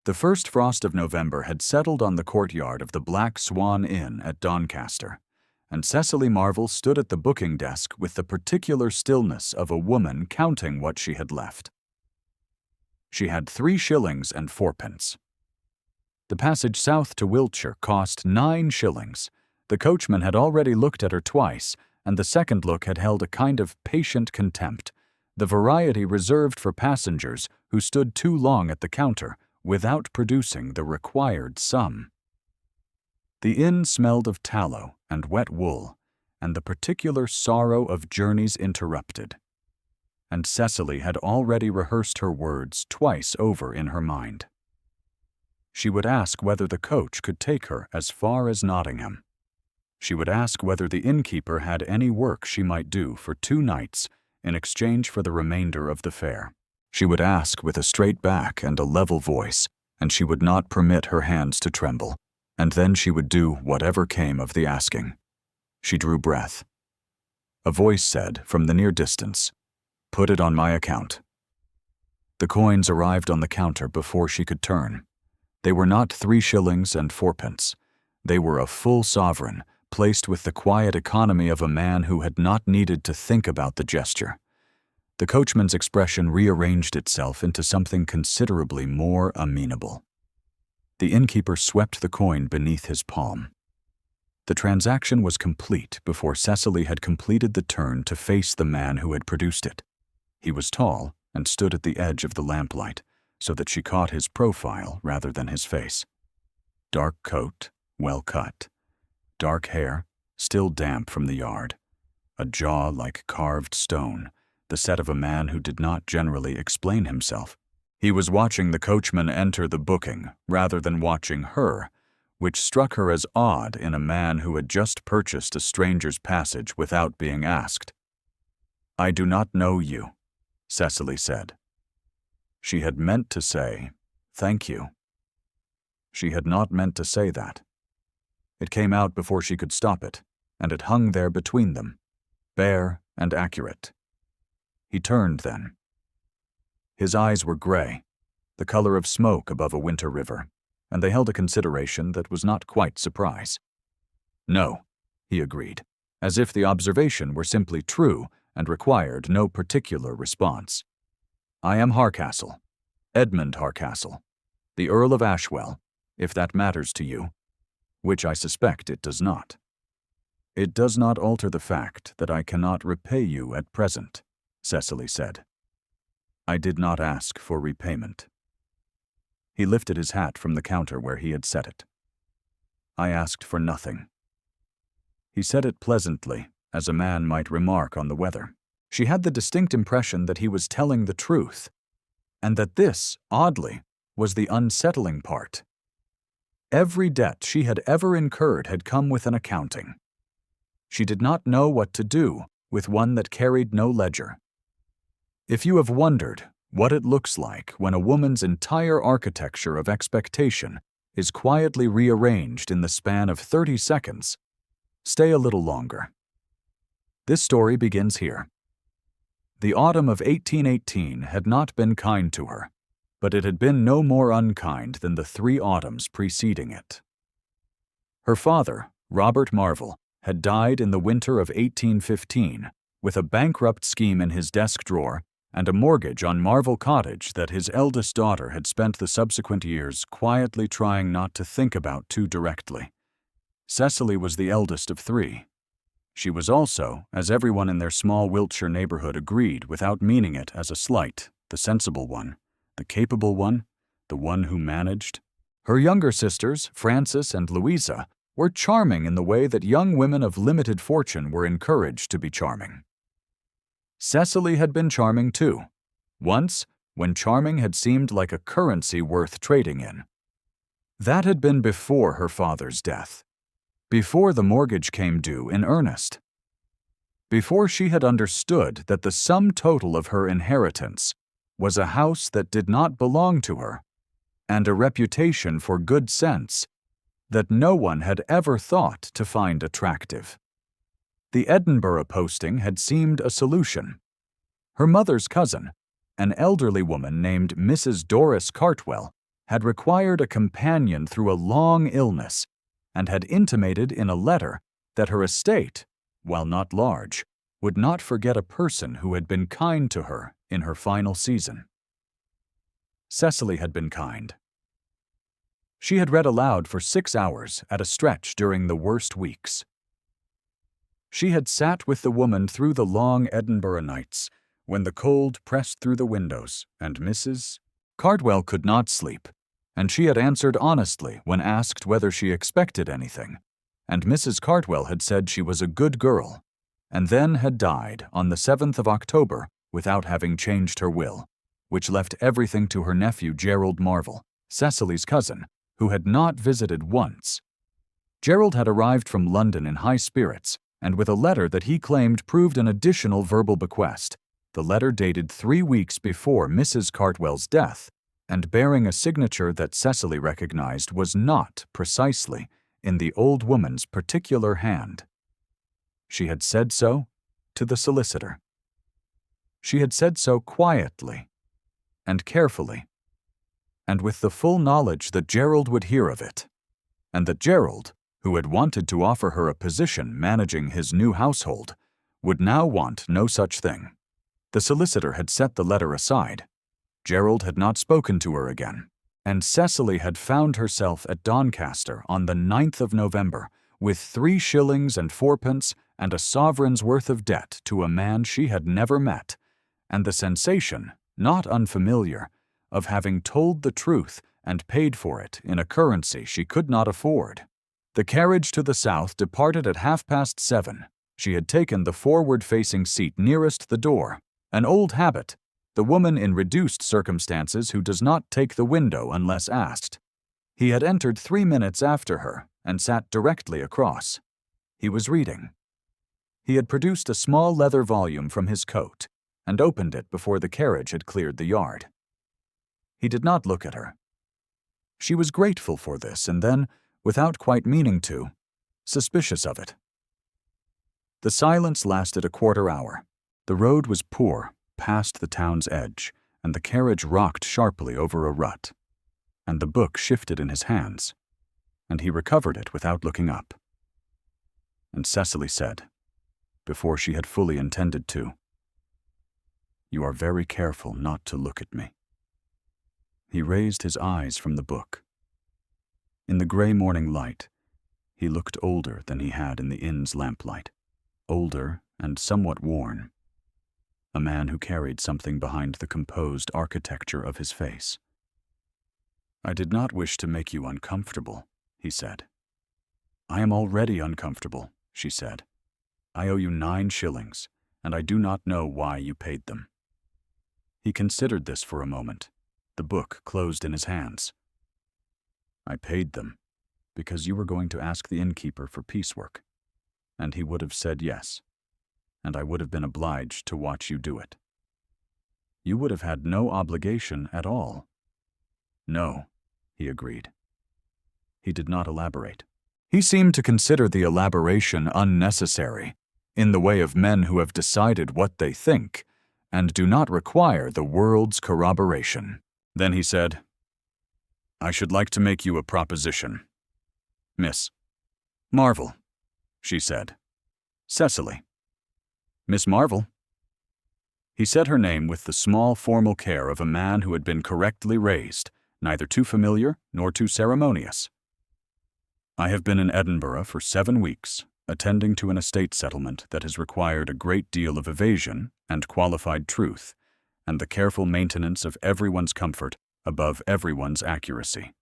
The first frost of November had settled on the courtyard of the Black Swan Inn at Doncaster, and Cecily Marvel stood at the booking desk with the particular stillness of a woman counting what she had left. She had 3 shillings and 4pence. The passage south to Wiltshire cost 9 shillings. The coachman had already looked at her twice, and the second look had held a kind of patient contempt, the variety reserved for passengers who stood too long at the counter without producing the required sum. The inn smelled of tallow and wet wool, and the particular sorrow of journeys interrupted. And Cecily had already rehearsed her words twice over in her mind. She would ask whether the coach could take her as far as Nottingham. She would ask whether the innkeeper had any work she might do for 2 nights in exchange for the remainder of the fare. She would ask with a straight back and a level voice, and she would not permit her hands to tremble, and then she would do whatever came of the asking. She drew breath. A voice said from the near distance, "Put it on my account." The coins arrived on the counter before she could turn. They were not 3 shillings and 4pence. They were a full sovereign, placed with the quiet economy of a man who had not needed to think about the gesture. The coachman's expression rearranged itself into something considerably more amenable. The innkeeper swept the coin beneath his palm. The transaction was complete before Cecily had completed the turn to face the man who had produced it. He was tall and stood at the edge of the lamplight, so that she caught his profile rather than his face. Dark coat, well cut. Dark hair, still damp from the yard. A jaw like carved stone, the set of a man who did not generally explain himself. He was watching the coachman enter the booking rather than watching her, which struck her as odd in a man who had just purchased a stranger's passage without being asked. "I do not know you," Cecily said. She had meant to say, "Thank you." She had not meant to say that. It came out before she could stop it, and it hung there between them, bare and accurate. He turned then. His eyes were gray, the color of smoke above a winter river, and they held a consideration that was not quite surprise. "No," he agreed, as if the observation were simply true and required no particular response. "I am Harcastle, Edmund Harcastle, the Earl of Ashwell, if that matters to you, which I suspect it does not. It does not alter the fact that I cannot repay you at present," Cecily said. "I did not ask for repayment." He lifted his hat from the counter where he had set it. "I asked for nothing." He said it pleasantly, as a man might remark on the weather. She had the distinct impression that he was telling the truth, and that this, oddly, was the unsettling part. Every debt she had ever incurred had come with an accounting. She did not know what to do with one that carried no ledger. If you have wondered what it looks like when a woman's entire architecture of expectation is quietly rearranged in the span of 30 seconds, stay a little longer. This story begins here. The autumn of 1818 had not been kind to her, but it had been no more unkind than the 3 autumns preceding it. Her father, Robert Marvel, had died in the winter of 1815, with a bankrupt scheme in his desk drawer and a mortgage on Marvel Cottage that his eldest daughter had spent the subsequent years quietly trying not to think about too directly. Cecily was the eldest of 3. She was also, as everyone in their small Wiltshire neighborhood agreed without meaning it as a slight, the sensible one, the capable one, the one who managed. Her younger sisters, Frances and Louisa, were charming in the way that young women of limited fortune were encouraged to be charming. Cecily had been charming too, once when charming had seemed like a currency worth trading in. That had been before her father's death, before the mortgage came due in earnest, before she had understood that the sum total of her inheritance was a house that did not belong to her, and a reputation for good sense that no one had ever thought to find attractive. The Edinburgh posting had seemed a solution. Her mother's cousin, an elderly woman named Mrs. Doris Cartwell, had required a companion through a long illness and had intimated in a letter that her estate, while not large, would not forget a person who had been kind to her in her final season. Cecily had been kind. She had read aloud for 6 hours at a stretch during the worst weeks. She had sat with the woman through the long Edinburgh nights, when the cold pressed through the windows, and Mrs. Cartwell could not sleep, and she had answered honestly when asked whether she expected anything, and Mrs. Cartwell had said she was a good girl, and then had died on the 7th of October without having changed her will, which left everything to her nephew Gerald Marvell, Cecily's cousin, who had not visited once. Gerald had arrived from London in high spirits, and with a letter that he claimed proved an additional verbal bequest, the letter dated 3 weeks before Mrs. Cartwell's death, and bearing a signature that Cecily recognized was not, precisely, in the old woman's particular hand. She had said so to the solicitor. She had said so quietly and carefully, and with the full knowledge that Gerald would hear of it, and that Gerald, who had wanted to offer her a position managing his new household, would now want no such thing. The solicitor had set the letter aside. Gerald had not spoken to her again, and Cecily had found herself at Doncaster on the 9th of November with 3 shillings and 4pence and a sovereign's worth of debt to a man she had never met, and the sensation, not unfamiliar, of having told the truth and paid for it in a currency she could not afford. The carriage to the south departed at 7:30. She had taken the forward-facing seat nearest the door, an old habit, the woman in reduced circumstances who does not take the window unless asked. He had entered 3 minutes after her and sat directly across. He was reading. He had produced a small leather volume from his coat and opened it before the carriage had cleared the yard. He did not look at her. She was grateful for this and then, without quite meaning to, suspicious of it. The silence lasted a quarter hour. The road was poor, past the town's edge, and the carriage rocked sharply over a rut. And the book shifted in his hands, and he recovered it without looking up. And Cecily said, before she had fully intended to, "You are very careful not to look at me." He raised his eyes from the book. In the gray morning light, he looked older than he had in the inn's lamplight, older and somewhat worn, a man who carried something behind the composed architecture of his face. "I did not wish to make you uncomfortable," he said. "I am already uncomfortable," she said. "I owe you 9 shillings, and I do not know why you paid them." He considered this for a moment. The book closed in his hands. "I paid them because you were going to ask the innkeeper for piecework, and he would have said yes, and I would have been obliged to watch you do it. You would have had no obligation at all." "No," he agreed. He did not elaborate. He seemed to consider the elaboration unnecessary, in the way of men who have decided what they think and do not require the world's corroboration. Then he said, "I should like to make you a proposition. Miss Marvell," she said. "Cecily. Miss Marvell." He said her name with the small formal care of a man who had been correctly raised, neither too familiar nor too ceremonious. "I have been in Edinburgh for 7 weeks, attending to an estate settlement that has required a great deal of evasion and qualified truth, and the careful maintenance of everyone's comfort above everyone's accuracy.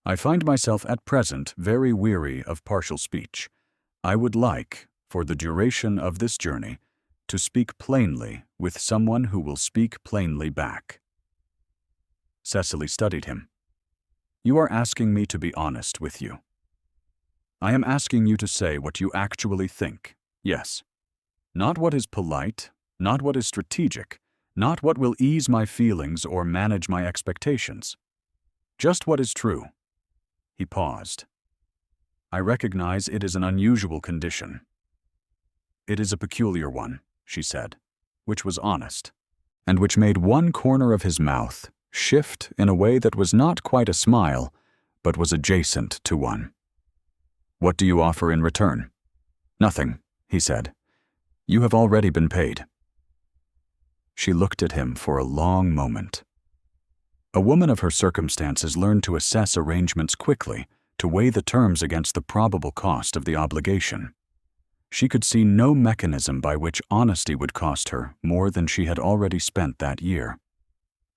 I find myself at present very weary of partial speech. I would like, for the duration of this journey, to speak plainly with someone who will speak plainly back." Cecily studied him. "You are asking me to be honest with you. I am asking you to say what you actually think, yes. Not what is polite, not what is strategic, not what will ease my feelings or manage my expectations. Just what is true." He paused. "I recognize it is an unusual condition." "It is a peculiar one," she said, which was honest, and which made one corner of his mouth, shift in a way that was not quite a smile, but was adjacent to one. "What do you offer in return?" "Nothing," he said. "You have already been paid." She looked at him for a long moment. A woman of her circumstances learned to assess arrangements quickly, to weigh the terms against the probable cost of the obligation. She could see no mechanism by which honesty would cost her more than she had already spent that year.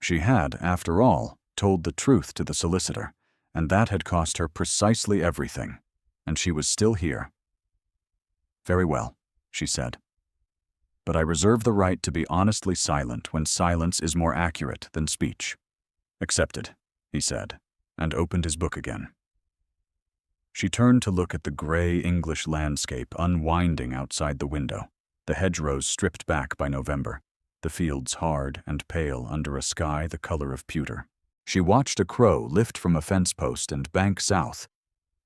She had, after all, told the truth to the solicitor, and that had cost her precisely everything, and she was still here. "Very well," she said. "But I reserve the right to be honestly silent when silence is more accurate than speech." "Accepted," he said, and opened his book again. She turned to look at the gray English landscape unwinding outside the window, the hedgerows stripped back by November, the fields hard and pale under a sky the color of pewter. She watched a crow lift from a fence post and bank south,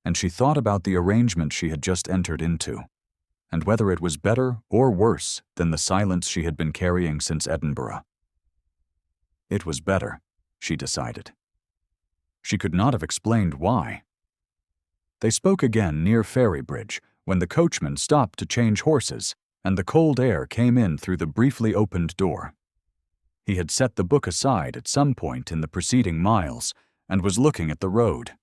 and she thought about the arrangement she had just entered into, and whether it was better or worse than the silence she had been carrying since Edinburgh. It was better, she decided. She could not have explained why. They spoke again near Ferrybridge, when the coachman stopped to change horses, and the cold air came in through the briefly opened door. He had set the book aside at some point in the preceding miles, and was looking at the road.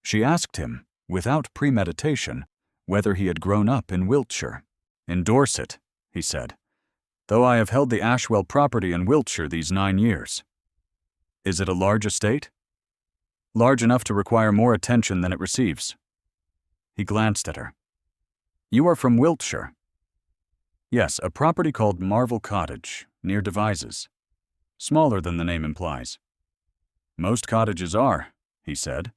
She asked him, without premeditation, whether he had grown up in Wiltshire. "In Dorset," he said, "though I have held the Ashwell property in Wiltshire these 9 years. Is it a large estate?" "Large enough to require more attention than it receives." He glanced at her. "You are from Wiltshire?" "Yes, a property called Marvel Cottage, near Devizes. Smaller than the name implies." "Most cottages are," he said,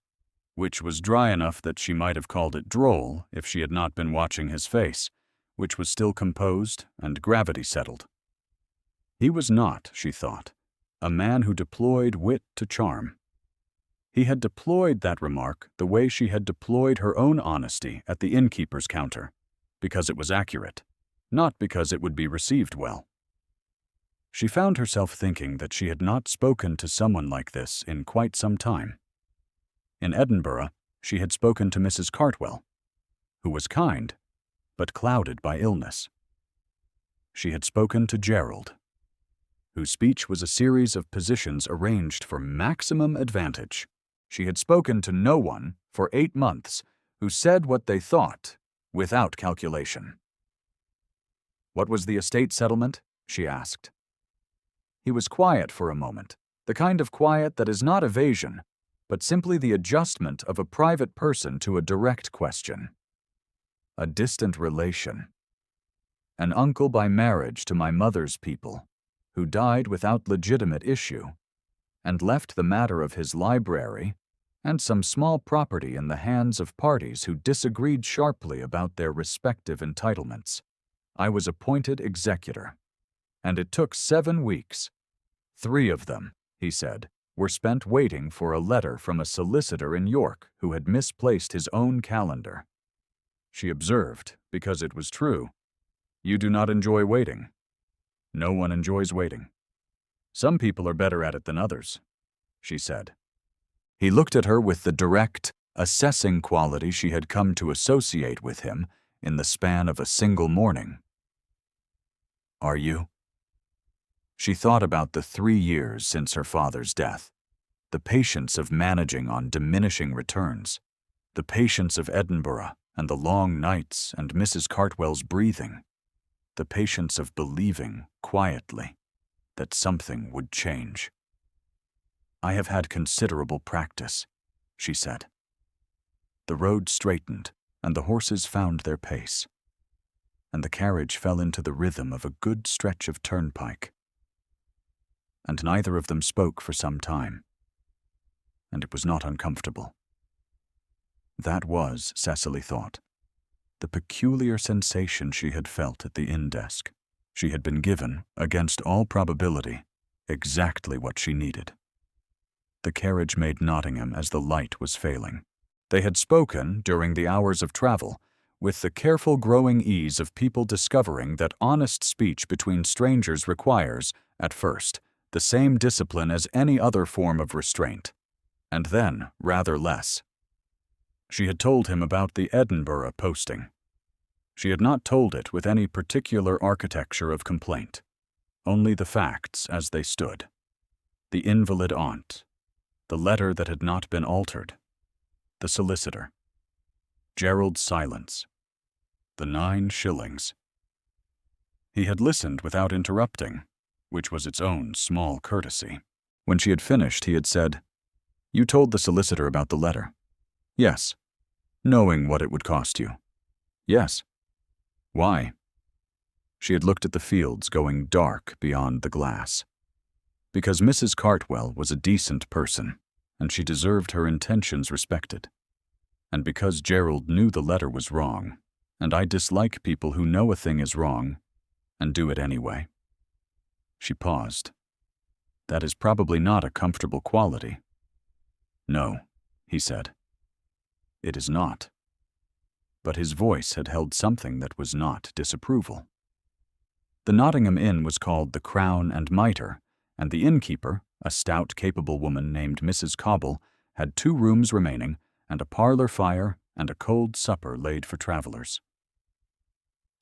which was dry enough that she might have called it droll if she had not been watching his face, which was still composed and gravity-settled. He was not, she thought, a man who deployed wit to charm. He had deployed that remark the way she had deployed her own honesty at the innkeeper's counter, because it was accurate, not because it would be received well. She found herself thinking that she had not spoken to someone like this in quite some time. In Edinburgh, she had spoken to Mrs. Cartwell, who was kind, but clouded by illness. She had spoken to Gerald, whose speech was a series of positions arranged for maximum advantage. She had spoken to no one for 8 months who said what they thought without calculation. "What was the estate settlement?" she asked. He was quiet for a moment, the kind of quiet that is not evasion, but simply the adjustment of a private person to a direct question. "A distant relation. An uncle by marriage to my mother's people, who died without legitimate issue, and left the matter of his library and some small property in the hands of parties who disagreed sharply about their respective entitlements. I was appointed executor, and it took 7 weeks. 3 of them," he said, "were spent waiting for a letter from a solicitor in York who had misplaced his own calendar." She observed, because it was true, "You do not enjoy waiting." "No one enjoys waiting." "Some people are better at it than others," she said. He looked at her with the direct, assessing quality she had come to associate with him in the span of a single morning. "Are you?" She thought about the 3 years since her father's death, the patience of managing on diminishing returns, the patience of Edinburgh and the long nights and Mrs. Cartwell's breathing, the patience of believing, quietly, that something would change. "I have had considerable practice," she said. The road straightened, and the horses found their pace, and the carriage fell into the rhythm of a good stretch of turnpike. And neither of them spoke for some time, and it was not uncomfortable. That was, Cecily thought, the peculiar sensation she had felt at the inn desk. She had been given, against all probability, exactly what she needed. The carriage made Nottingham as the light was failing. They had spoken, during the hours of travel, with the careful growing ease of people discovering that honest speech between strangers requires, at first, the same discipline as any other form of restraint, and then rather less. She had told him about the Edinburgh posting. She had not told it with any particular architecture of complaint, only the facts as they stood. The invalid aunt, the letter that had not been altered, the solicitor, Gerald's silence, the 9 shillings. He had listened without interrupting, which was its own small courtesy. When she had finished, he had said, "You told the solicitor about the letter?" "Yes." "Knowing what it would cost you?" "Yes." "Why?" She had looked at the fields going dark beyond the glass. "Because Mrs. Cartwell was a decent person, and she deserved her intentions respected. And because Gerald knew the letter was wrong, and I dislike people who know a thing is wrong and do it anyway." She paused. "That is probably not a comfortable quality." "No," he said. "It is not." But his voice had held something that was not disapproval. The Nottingham Inn was called the Crown and Mitre, and the innkeeper, a stout, capable woman named Mrs. Cobble, had 2 rooms remaining, and a parlor fire and a cold supper laid for travelers.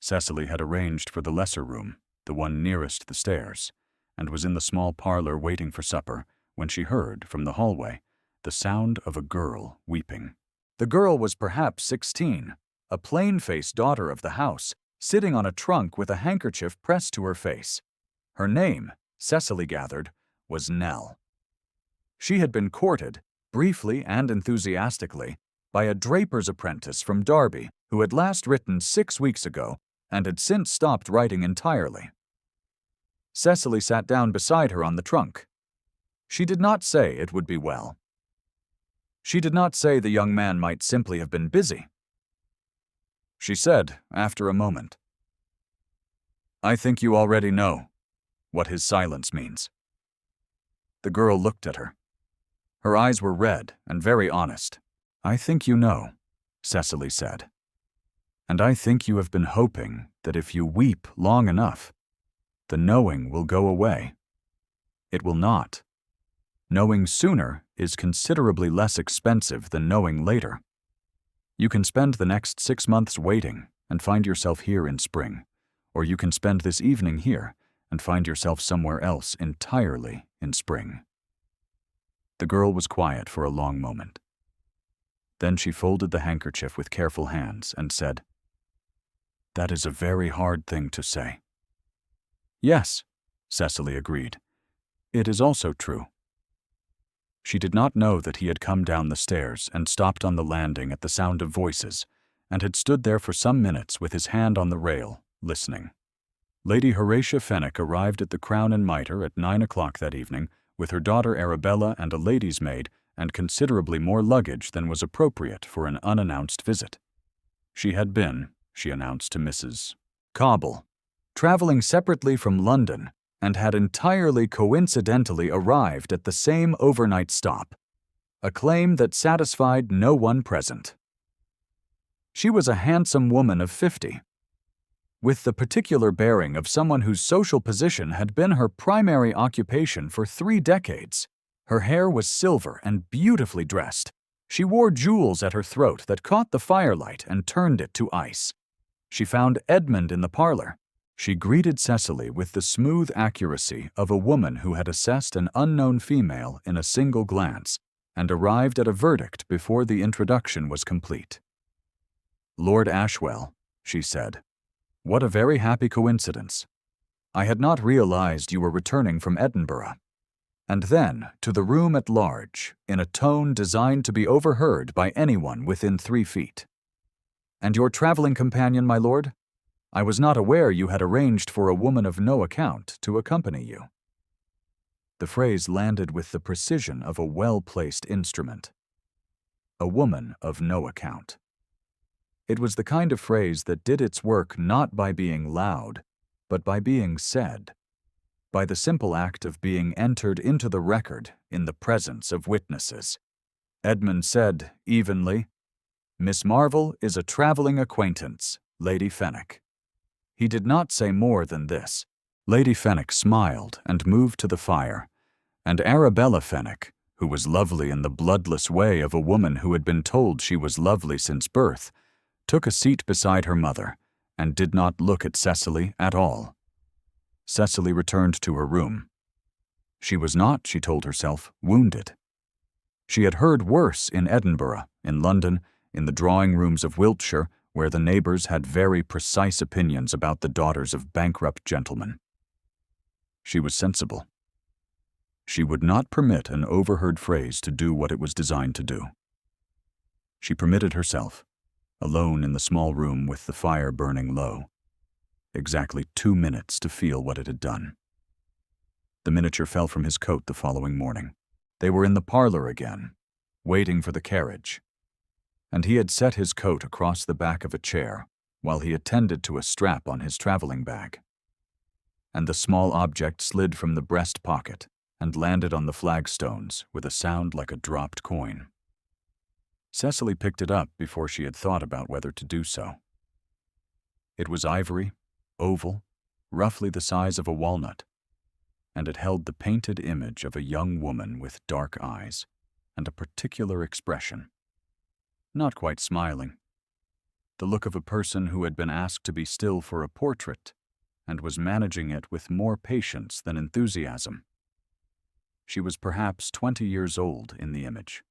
Cecily had arranged for the lesser room, the one nearest the stairs, and was in the small parlor waiting for supper when she heard, from the hallway, the sound of a girl weeping. The girl was perhaps 16, a plain-faced daughter of the house, sitting on a trunk with a handkerchief pressed to her face. Her name, Cecily gathered, was Nell. She had been courted, briefly and enthusiastically, by a draper's apprentice from Derby who had last written 6 weeks ago and had since stopped writing entirely. Cecily sat down beside her on the trunk. She did not say it would be well. She did not say the young man might simply have been busy. She said, after a moment, "I think you already know what his silence means." The girl looked at her. Her eyes were red and very honest. "I think you know," Cecily said. "And I think you have been hoping that if you weep long enough, the knowing will go away. It will not. Knowing sooner is considerably less expensive than knowing later. You can spend the next 6 months waiting and find yourself here in spring, or you can spend this evening here and find yourself somewhere else entirely in spring." The girl was quiet for a long moment. Then she folded the handkerchief with careful hands and said, "That is a very hard thing to say." "Yes," Cecily agreed. "It is also true." She did not know that he had come down the stairs and stopped on the landing at the sound of voices, and had stood there for some minutes with his hand on the rail, listening. Lady Horatia Fenwick arrived at the Crown and Mitre at 9 o'clock that evening, with her daughter Arabella and a lady's maid, and considerably more luggage than was appropriate for an unannounced visit. She had been, she announced to Mrs. Cobble, traveling separately from London, and had entirely coincidentally arrived at the same overnight stop, a claim that satisfied no one present. She was a handsome woman of 50, with the particular bearing of someone whose social position had been her primary occupation for 3 decades. Her hair was silver and beautifully dressed. She wore jewels at her throat that caught the firelight and turned it to ice. She found Edmund in the parlor. She greeted Cecily with the smooth accuracy of a woman who had assessed an unknown female in a single glance and arrived at a verdict before the introduction was complete. "Lord Ashwell," she said, "what a very happy coincidence. I had not realized you were returning from Edinburgh." And then to the room at large, in a tone designed to be overheard by anyone within 3 feet. "And your traveling companion, my lord? I was not aware you had arranged for a woman of no account to accompany you." The phrase landed with the precision of a well-placed instrument. A woman of no account. It was the kind of phrase that did its work not by being loud, but by being said, by the simple act of being entered into the record in the presence of witnesses. Edmund said, evenly, "Miss Marvell is a traveling acquaintance, Lady Fenwick." He did not say more than this. Lady Fenwick smiled and moved to the fire, and Arabella Fenwick, who was lovely in the bloodless way of a woman who had been told she was lovely since birth, took a seat beside her mother and did not look at Cecily at all. Cecily returned to her room. She was not, she told herself, wounded. She had heard worse in Edinburgh, in London, in the drawing rooms of Wiltshire, where the neighbours had very precise opinions about the daughters of bankrupt gentlemen. She was sensible. She would not permit an overheard phrase to do what it was designed to do. She permitted herself, alone in the small room with the fire burning low, exactly 2 minutes to feel what it had done. The miniature fell from his coat the following morning. They were in the parlour again, waiting for the carriage, and he had set his coat across the back of a chair while he attended to a strap on his travelling bag. And the small object slid from the breast pocket and landed on the flagstones with a sound like a dropped coin. Cecily picked it up before she had thought about whether to do so. It was ivory, oval, roughly the size of a walnut, and it held the painted image of a young woman with dark eyes and a particular expression. Not quite smiling. The look of a person who had been asked to be still for a portrait and was managing it with more patience than enthusiasm. She was perhaps 20 years old in the image.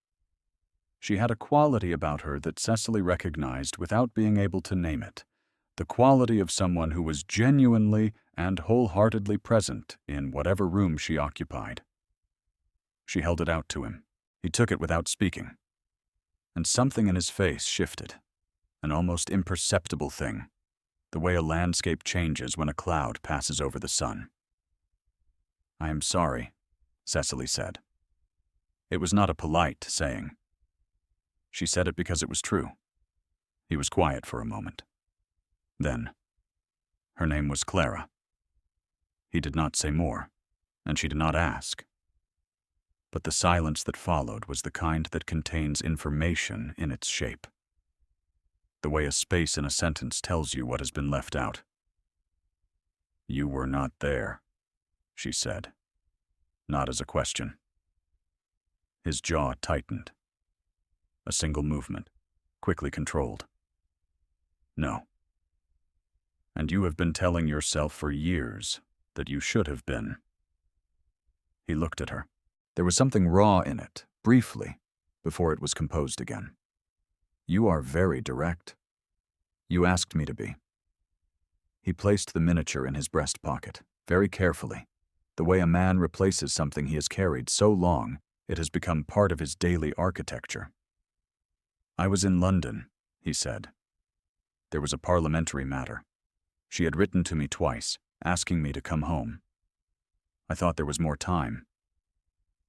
She had a quality about her that Cecily recognized without being able to name it, the quality of someone who was genuinely and wholeheartedly present in whatever room she occupied. She held it out to him. He took it without speaking. And something in his face shifted, an almost imperceptible thing, the way a landscape changes when a cloud passes over the sun. "I am sorry," Cecily said. It was not a polite saying. She said it because it was true. He was quiet for a moment. Then, her name was Clara. He did not say more, and she did not ask. But the silence that followed was the kind that contains information in its shape. The way a space in a sentence tells you what has been left out. "You were not there," she said, not as a question. His jaw tightened. A single movement, quickly controlled. "No. And you have been telling yourself for years that you should have been." He looked at her. There was something raw in it, briefly, before it was composed again. "You are very direct. You asked me to be." He placed the miniature in his breast pocket, very carefully, the way a man replaces something he has carried so long it has become part of his daily architecture. "I was in London," he said. "There was a parliamentary matter. She had written to me twice, asking me to come home. I thought there was more time."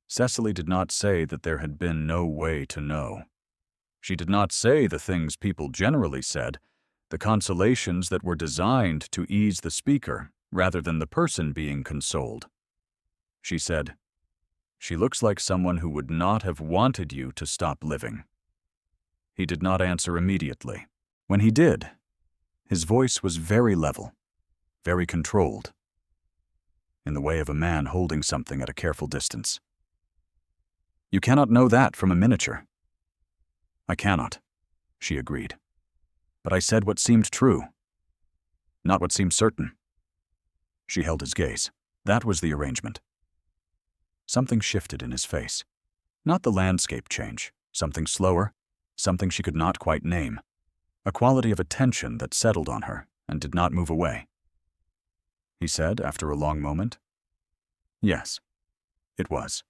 Cecily did not say that there had been no way to know. She did not say the things people generally said, the consolations that were designed to ease the speaker rather than the person being consoled. She said, "She looks like someone who would not have wanted you to stop living." He did not answer immediately. When he did, his voice was very level, very controlled, in the way of a man holding something at a careful distance. "You cannot know that from a miniature." "I cannot," she agreed. "But I said what seemed true, not what seemed certain." She held his gaze. That was the arrangement. Something shifted in his face. Not the landscape change, something slower, something she could not quite name. A quality of attention that settled on her and did not move away. He said, after a long moment, "Yes, it was."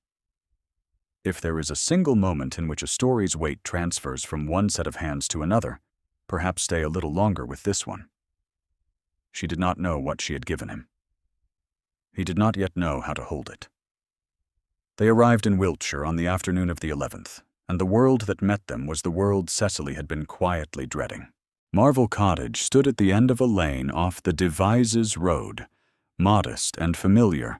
If there is a single moment in which a story's weight transfers from one set of hands to another, perhaps stay a little longer with this one. She did not know what she had given him. He did not yet know how to hold it. They arrived in Wiltshire on the afternoon of the 11th, and the world that met them was the world Cecily had been quietly dreading. Marvell Cottage stood at the end of a lane off the Devizes Road, modest and familiar,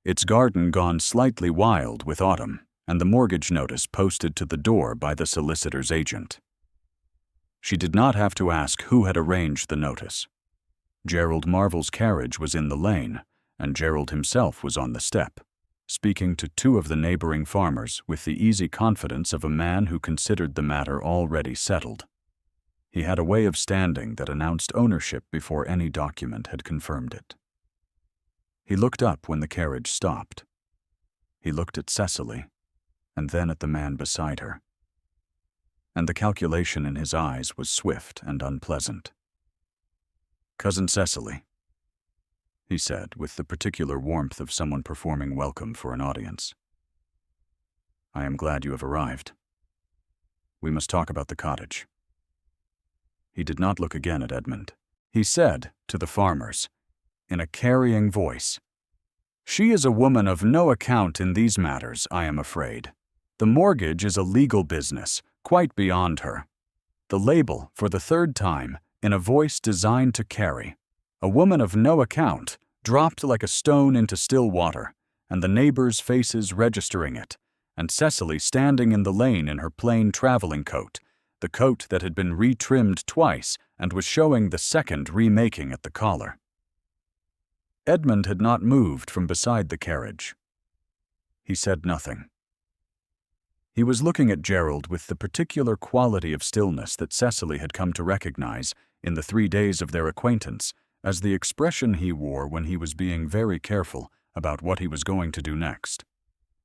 its garden gone slightly wild with autumn, and the mortgage notice posted to the door by the solicitor's agent. She did not have to ask who had arranged the notice. Gerald Marvell's carriage was in the lane, and Gerald himself was on the step, speaking to two of the neighboring farmers with the easy confidence of a man who considered the matter already settled. He had a way of standing that announced ownership before any document had confirmed it. He looked up when the carriage stopped. He looked at Cecily, and then at the man beside her. And the calculation in his eyes was swift and unpleasant. "Cousin Cecily," he said with the particular warmth of someone performing welcome for an audience, "I am glad you have arrived. We must talk about the cottage." He did not look again at Edmund. He said to the farmers, in a carrying voice, "She is a woman of no account in these matters, I am afraid. The mortgage is a legal business, quite beyond her." The label, for the third time, in a voice designed to carry. A woman of no account, dropped like a stone into still water, and the neighbors' faces registering it, and Cecily standing in the lane in her plain traveling coat, the coat that had been retrimmed twice and was showing the second remaking at the collar. Edmund had not moved from beside the carriage. He said nothing. He was looking at Gerald with the particular quality of stillness that Cecily had come to recognize in the 3 days of their acquaintance as the expression he wore when he was being very careful about what he was going to do next.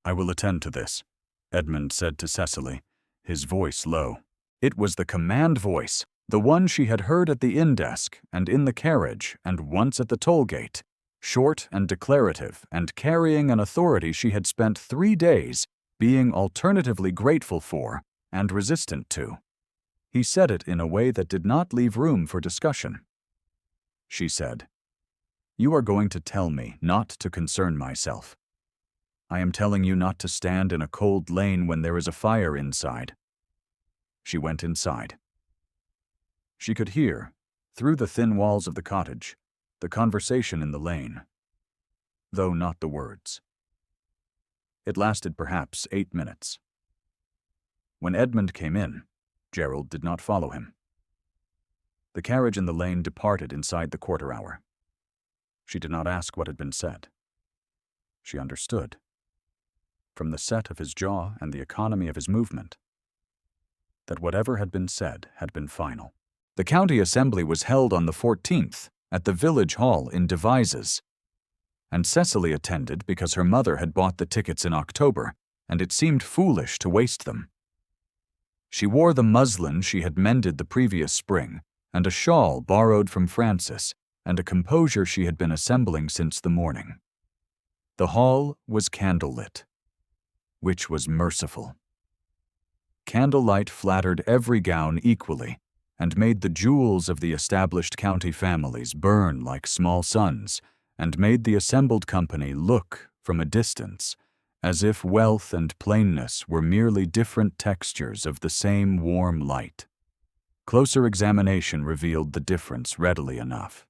"I will attend to this," Edmund said to Cecily, his voice low. It was the command voice, the one she had heard at the inn desk and in the carriage and once at the toll gate, short and declarative and carrying an authority she had spent 3 days being alternatively grateful for and resistant to. He said it in a way that did not leave room for discussion. She said, "You are going to tell me not to concern myself. I am telling you not to stand in a cold lane when there is a fire inside." She went inside. She could hear, through the thin walls of the cottage, the conversation in the lane, though not the words. It lasted perhaps 8 minutes. When Edmund came in, Gerald did not follow him. The carriage in the lane departed inside the quarter hour. She did not ask what had been said. She understood, from the set of his jaw and the economy of his movement, that whatever had been said had been final. The county assembly was held on the 14th at the village hall in Devizes, and Cecily attended because her mother had bought the tickets in October, and it seemed foolish to waste them. She wore the muslin she had mended the previous spring, and a shawl borrowed from Francis, and a composure she had been assembling since the morning. The hall was candlelit, which was merciful. Candlelight flattered every gown equally, and made the jewels of the established county families burn like small suns, and made the assembled company look, from a distance, as if wealth and plainness were merely different textures of the same warm light. Closer examination revealed the difference readily enough.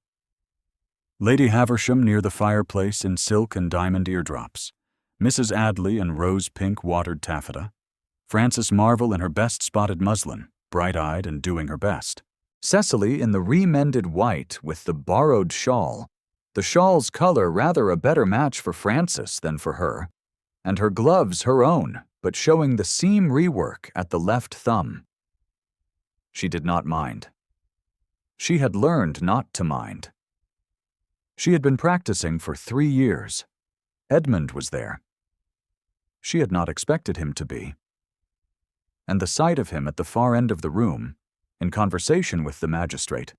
Lady Haversham near the fireplace in silk and diamond eardrops, Mrs. Adley in rose-pink watered taffeta, Frances Marvell in her best spotted muslin, bright-eyed and doing her best, Cecily in the remended white with the borrowed shawl, the shawl's color rather a better match for Frances than for her, and her gloves her own, but showing the seam rework at the left thumb. She did not mind. She had learned not to mind. She had been practicing for 3 years. Edmund was there. She had not expected him to be. And the sight of him at the far end of the room, in conversation with the magistrate,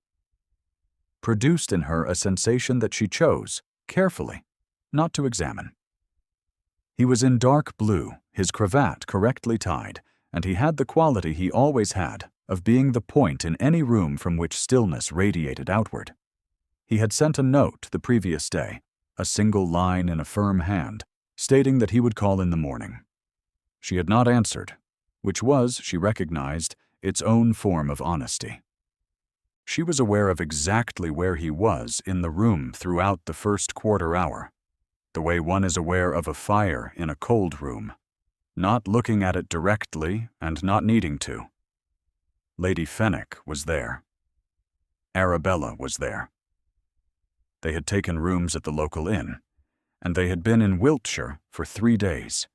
produced in her a sensation that she chose, carefully, not to examine. He was in dark blue, his cravat correctly tied, and he had the quality he always had of being the point in any room from which stillness radiated outward. He had sent a note the previous day, a single line in a firm hand, stating that he would call in the morning. She had not answered, which was, she recognized, its own form of honesty. She was aware of exactly where he was in the room throughout the first quarter hour, the way one is aware of a fire in a cold room, not looking at it directly and not needing to. Lady Fenwick was there. Arabella was there. They had taken rooms at the local inn, and they had been in Wiltshire for 3 days.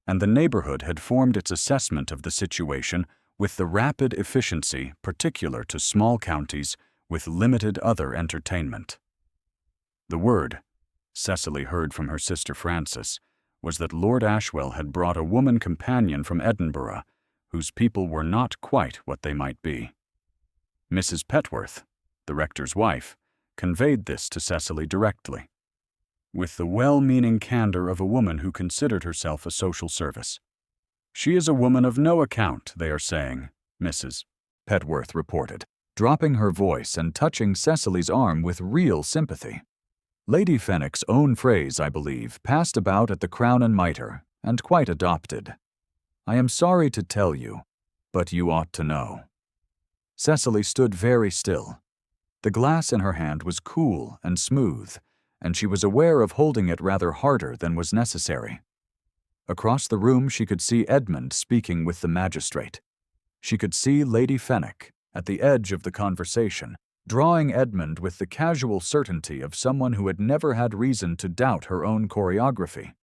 And the neighborhood had formed its assessment of the situation with the rapid efficiency particular to small counties with limited other entertainment. The word, Cecily heard from her sister Frances, was that Lord Ashwell had brought a woman companion from Edinburgh, whose people were not quite what they might be. Mrs. Petworth, the rector's wife, conveyed this to Cecily directly, with the well-meaning candor of a woman who considered herself a social service. "She is a woman of no account, they are saying," Mrs. Petworth reported, dropping her voice and touching Cecily's arm with real sympathy. Lady Fenwick's own phrase, I believe, passed about at the Crown and Mitre, and quite adopted. "I am sorry to tell you, but you ought to know." Cecily stood very still. The glass in her hand was cool and smooth, and she was aware of holding it rather harder than was necessary. Across the room she could see Edmund speaking with the magistrate. She could see Lady Fenwick, at the edge of the conversation, drawing Edmund with the casual certainty of someone who had never had reason to doubt her own choreography.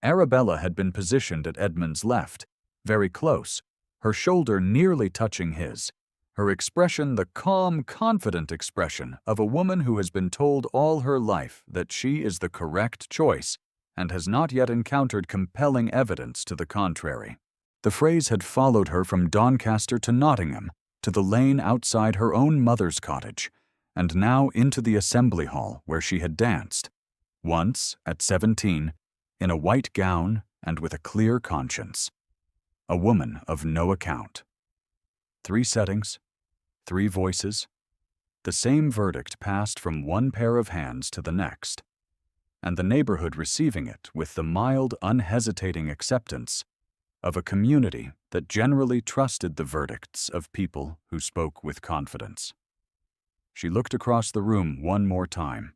Arabella had been positioned at Edmund's left, very close, her shoulder nearly touching his, her expression the calm, confident expression of a woman who has been told all her life that she is the correct choice and has not yet encountered compelling evidence to the contrary. The phrase had followed her from Doncaster to Nottingham, to the lane outside her own mother's cottage, and now into the assembly hall where she had danced, once, at 17, in a white gown and with a clear conscience. A woman of no account. 3 settings, 3 voices, the same verdict passed from one pair of hands to the next, and the neighborhood receiving it with the mild, unhesitating acceptance of a community that generally trusted the verdicts of people who spoke with confidence. She looked across the room one more time.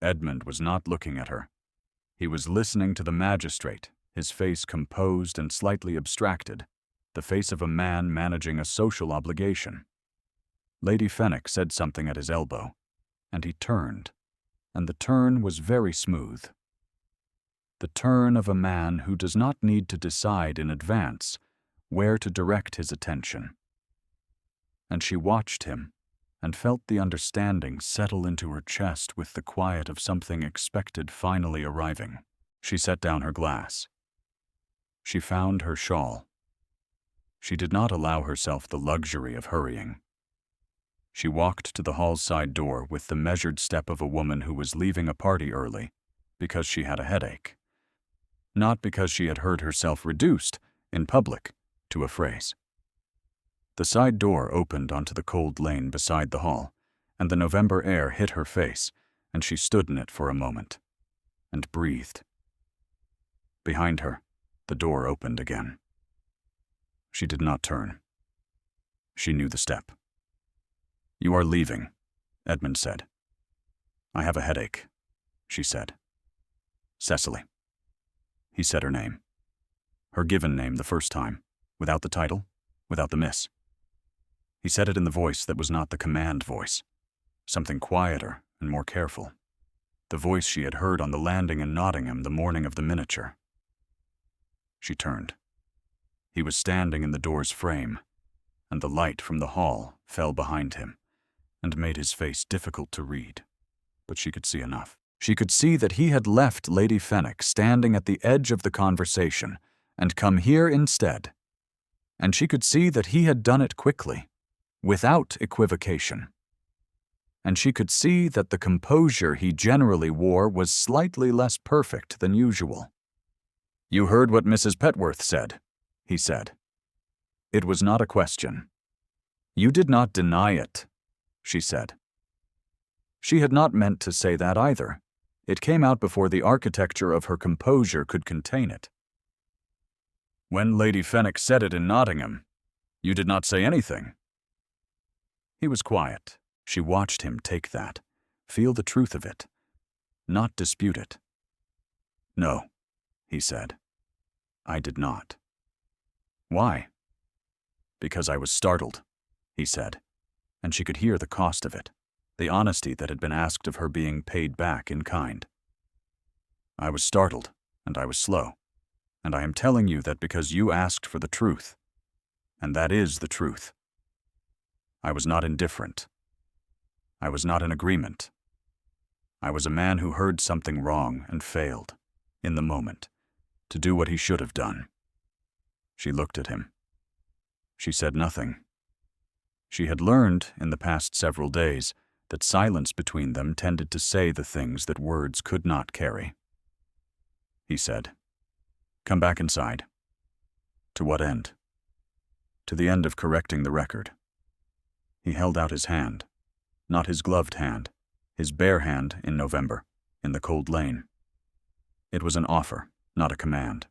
Edmund was not looking at her. He was listening to the magistrate, his face composed and slightly abstracted, the face of a man managing a social obligation. Lady Fenwick said something at his elbow, and he turned, and the turn was very smooth. The turn of a man who does not need to decide in advance where to direct his attention. And she watched him and felt the understanding settle into her chest with the quiet of something expected finally arriving. She set down her glass. She found her shawl. She did not allow herself the luxury of hurrying. She walked to the hall's side door with the measured step of a woman who was leaving a party early because she had a headache, not because she had heard herself reduced, in public, to a phrase. The side door opened onto the cold lane beside the hall, and the November air hit her face, and she stood in it for a moment, and breathed. Behind her, the door opened again. She did not turn. She knew the step. "You are leaving," Edmund said. "I have a headache," she said. "Cecily." He said her name. Her given name the first time, without the title, without the miss. He said it in the voice that was not the command voice, something quieter and more careful, the voice she had heard on the landing in Nottingham the morning of the miniature. She turned. He was standing in the door's frame, and the light from the hall fell behind him and made his face difficult to read, but she could see enough. She could see that he had left Lady Fenwick standing at the edge of the conversation and come here instead, and she could see that he had done it quickly, without equivocation. And she could see that the composure he generally wore was slightly less perfect than usual. "You heard what Mrs. Petworth said," he said. It was not a question. "You did not deny it," she said. She had not meant to say that either. It came out before the architecture of her composure could contain it. "When Lady Fenwick said it in Nottingham, you did not say anything." He was quiet. She watched him take that, feel the truth of it, not dispute it. "No," he said. "I did not." "Why?" "Because I was startled," he said, and she could hear the cost of it, the honesty that had been asked of her being paid back in kind. I was startled, and I was slow, and I am telling you that because you asked for the truth, and that is the truth. I was not indifferent. I was not in agreement. I was a man who heard something wrong and failed, in the moment, to do what he should have done. She looked at him. She said nothing. She had learned, in the past several days, that silence between them tended to say the things that words could not carry. He said, "Come back inside." To what end? To the end of correcting the record. He held out his hand, not his gloved hand, his bare hand in November, in the cold lane. It was an offer, not a command.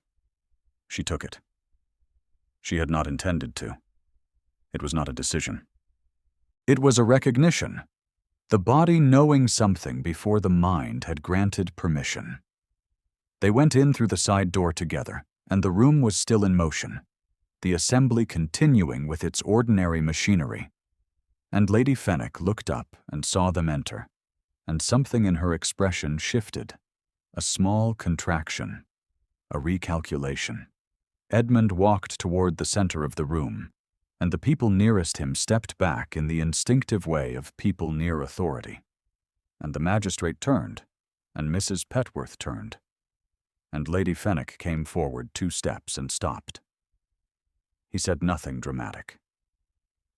She took it. She had not intended to. It was not a decision. It was a recognition, the body knowing something before the mind had granted permission. They went in through the side door together, and the room was still in motion, the assembly continuing with its ordinary machinery. And Lady Fenwick looked up and saw them enter, and something in her expression shifted, a small contraction, a recalculation. Edmund walked toward the center of the room, and the people nearest him stepped back in the instinctive way of people near authority. And the magistrate turned, and Mrs. Petworth turned, and Lady Fenwick came forward 2 steps and stopped. He said nothing dramatic.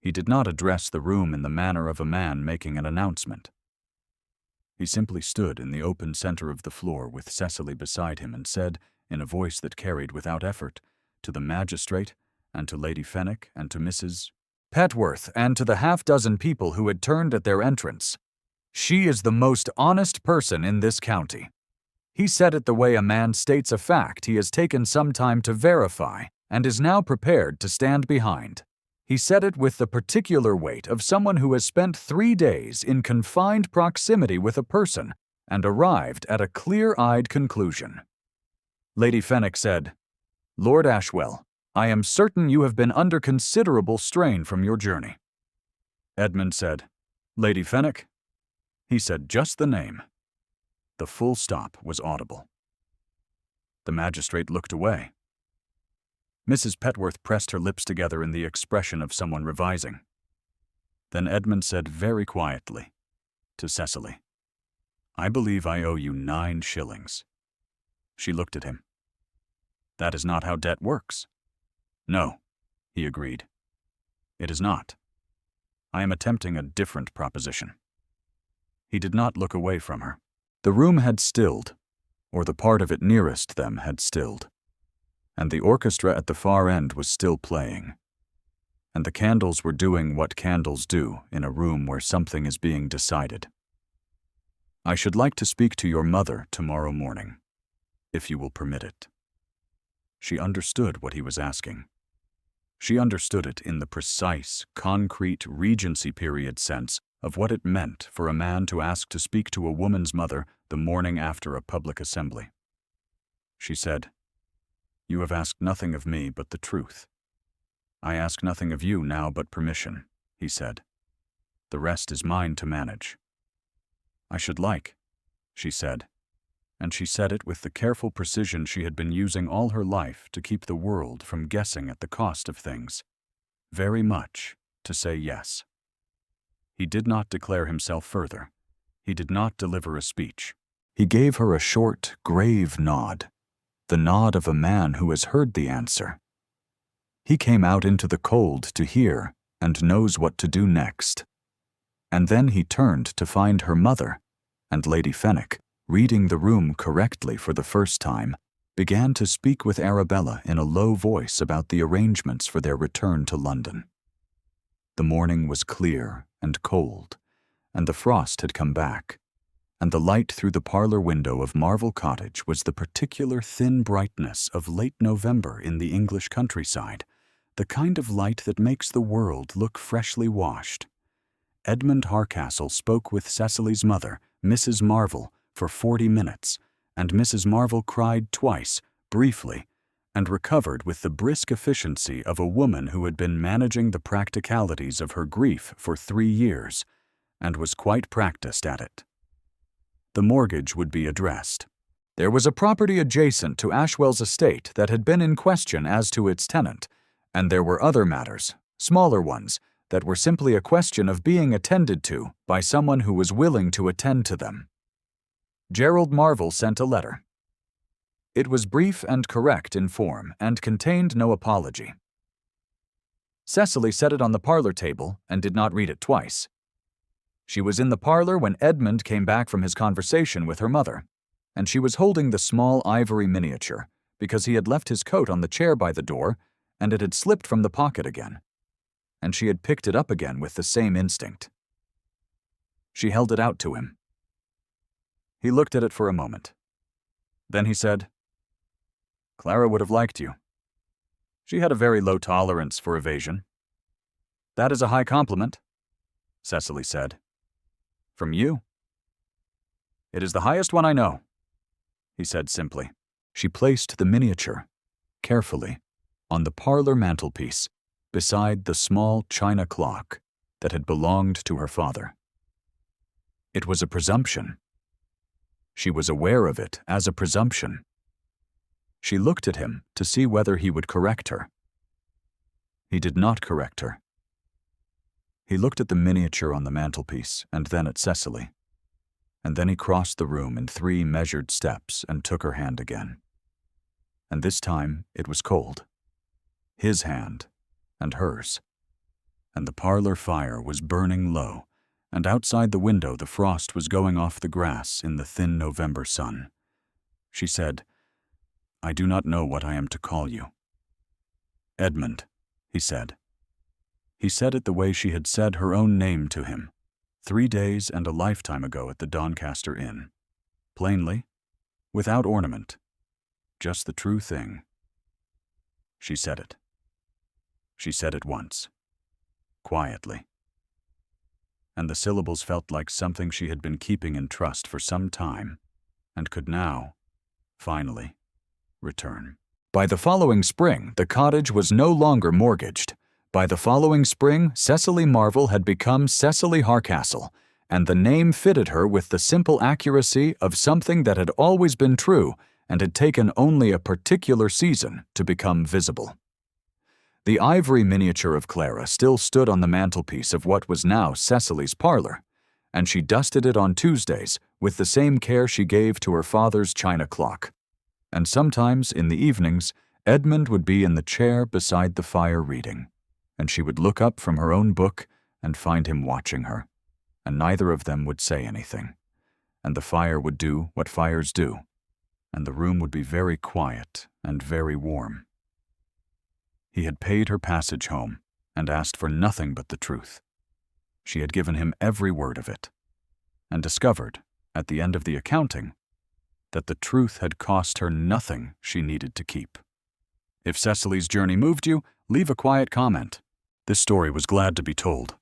He did not address the room in the manner of a man making an announcement. He simply stood in the open center of the floor with Cecily beside him and said, in a voice that carried without effort, to the magistrate, and to Lady Fenwick, and to Mrs. Petworth, and to the half-dozen people who had turned at their entrance, "She is the most honest person in this county." He said it the way a man states a fact he has taken some time to verify and is now prepared to stand behind. He said it with the particular weight of someone who has spent 3 days in confined proximity with a person and arrived at a clear-eyed conclusion. Lady Fenwick said, "Lord Ashwell, I am certain you have been under considerable strain from your journey." Edmund said, "Lady Fenwick?" He said just the name. The full stop was audible. The magistrate looked away. Mrs. Petworth pressed her lips together in the expression of someone revising. Then Edmund said very quietly to Cecily, "I believe I owe you 9 shillings." She looked at him. "That is not how debt works." "No," he agreed. "It is not. I am attempting a different proposition." He did not look away from her. The room had stilled, or the part of it nearest them had stilled, and the orchestra at the far end was still playing, and the candles were doing what candles do in a room where something is being decided. "I should like to speak to your mother tomorrow morning, if you will permit it." She understood what he was asking. She understood it in the precise, concrete Regency period sense of what it meant for a man to ask to speak to a woman's mother the morning after a public assembly. She said, "You have asked nothing of me but the truth." "I ask nothing of you now but permission," he said. "The rest is mine to manage." "I should like," she said, and she said it with the careful precision she had been using all her life to keep the world from guessing at the cost of things, "very much to say yes." He did not declare himself further. He did not deliver a speech. He gave her a short, grave nod, the nod of a man who has heard the answer. He came out into the cold to hear and knows what to do next. And then he turned to find her mother, and Lady Fenwick, reading the room correctly for the first time, began to speak with Arabella in a low voice about the arrangements for their return to London. The morning was clear and cold, and the frost had come back, and the light through the parlor window of Marvell Cottage was the particular thin brightness of late November in the English countryside, the kind of light that makes the world look freshly washed. Edmund Hardcastle spoke with Cecily's mother, Mrs. Marvell, for 40 minutes, and Mrs. Marvell cried twice, briefly, and recovered with the brisk efficiency of a woman who had been managing the practicalities of her grief for 3 years, and was quite practiced at it. The mortgage would be addressed. There was a property adjacent to Ashwell's estate that had been in question as to its tenant, and there were other matters, smaller ones, that were simply a question of being attended to by someone who was willing to attend to them. Gerald Marvel sent a letter. It was brief and correct in form and contained no apology. Cecily set it on the parlor table and did not read it twice. She was in the parlor when Edmund came back from his conversation with her mother, and she was holding the small ivory miniature because he had left his coat on the chair by the door and it had slipped from the pocket again, and she had picked it up again with the same instinct. She held it out to him. He looked at it for a moment. Then he said, "Clara would have liked you. She had a very low tolerance for evasion." "That is a high compliment," Cecily said. "From you?" "It is the highest one I know," he said simply. She placed the miniature, carefully, on the parlor mantelpiece, beside the small china clock that had belonged to her father. It was a presumption. She was aware of it as a presumption. She looked at him to see whether he would correct her. He did not correct her. He looked at the miniature on the mantelpiece and then at Cecily, and then he crossed the room in 3 measured steps and took her hand again. And this time it was cold. His hand and hers. And the parlor fire was burning low, and outside the window the frost was going off the grass in the thin November sun. She said, "I do not know what I am to call you." "Edmund," he said. He said it the way she had said her own name to him, 3 days and a lifetime ago at the Doncaster Inn. Plainly, without ornament, just the true thing. She said it. She said it once, quietly. And the syllables felt like something she had been keeping in trust for some time, and could now, finally, return. By the following spring, the cottage was no longer mortgaged. By the following spring, Cecily Marvel had become Cecily Harcastle, and the name fitted her with the simple accuracy of something that had always been true and had taken only a particular season to become visible. The ivory miniature of Clara still stood on the mantelpiece of what was now Cecily's parlor, and she dusted it on Tuesdays with the same care she gave to her father's china clock. And sometimes, in the evenings, Edmund would be in the chair beside the fire reading, and she would look up from her own book and find him watching her, and neither of them would say anything, and the fire would do what fires do, and the room would be very quiet and very warm. He had paid her passage home and asked for nothing but the truth. She had given him every word of it, and discovered, at the end of the accounting, that the truth had cost her nothing she needed to keep. If Cecily's journey moved you, leave a quiet comment. This story was glad to be told.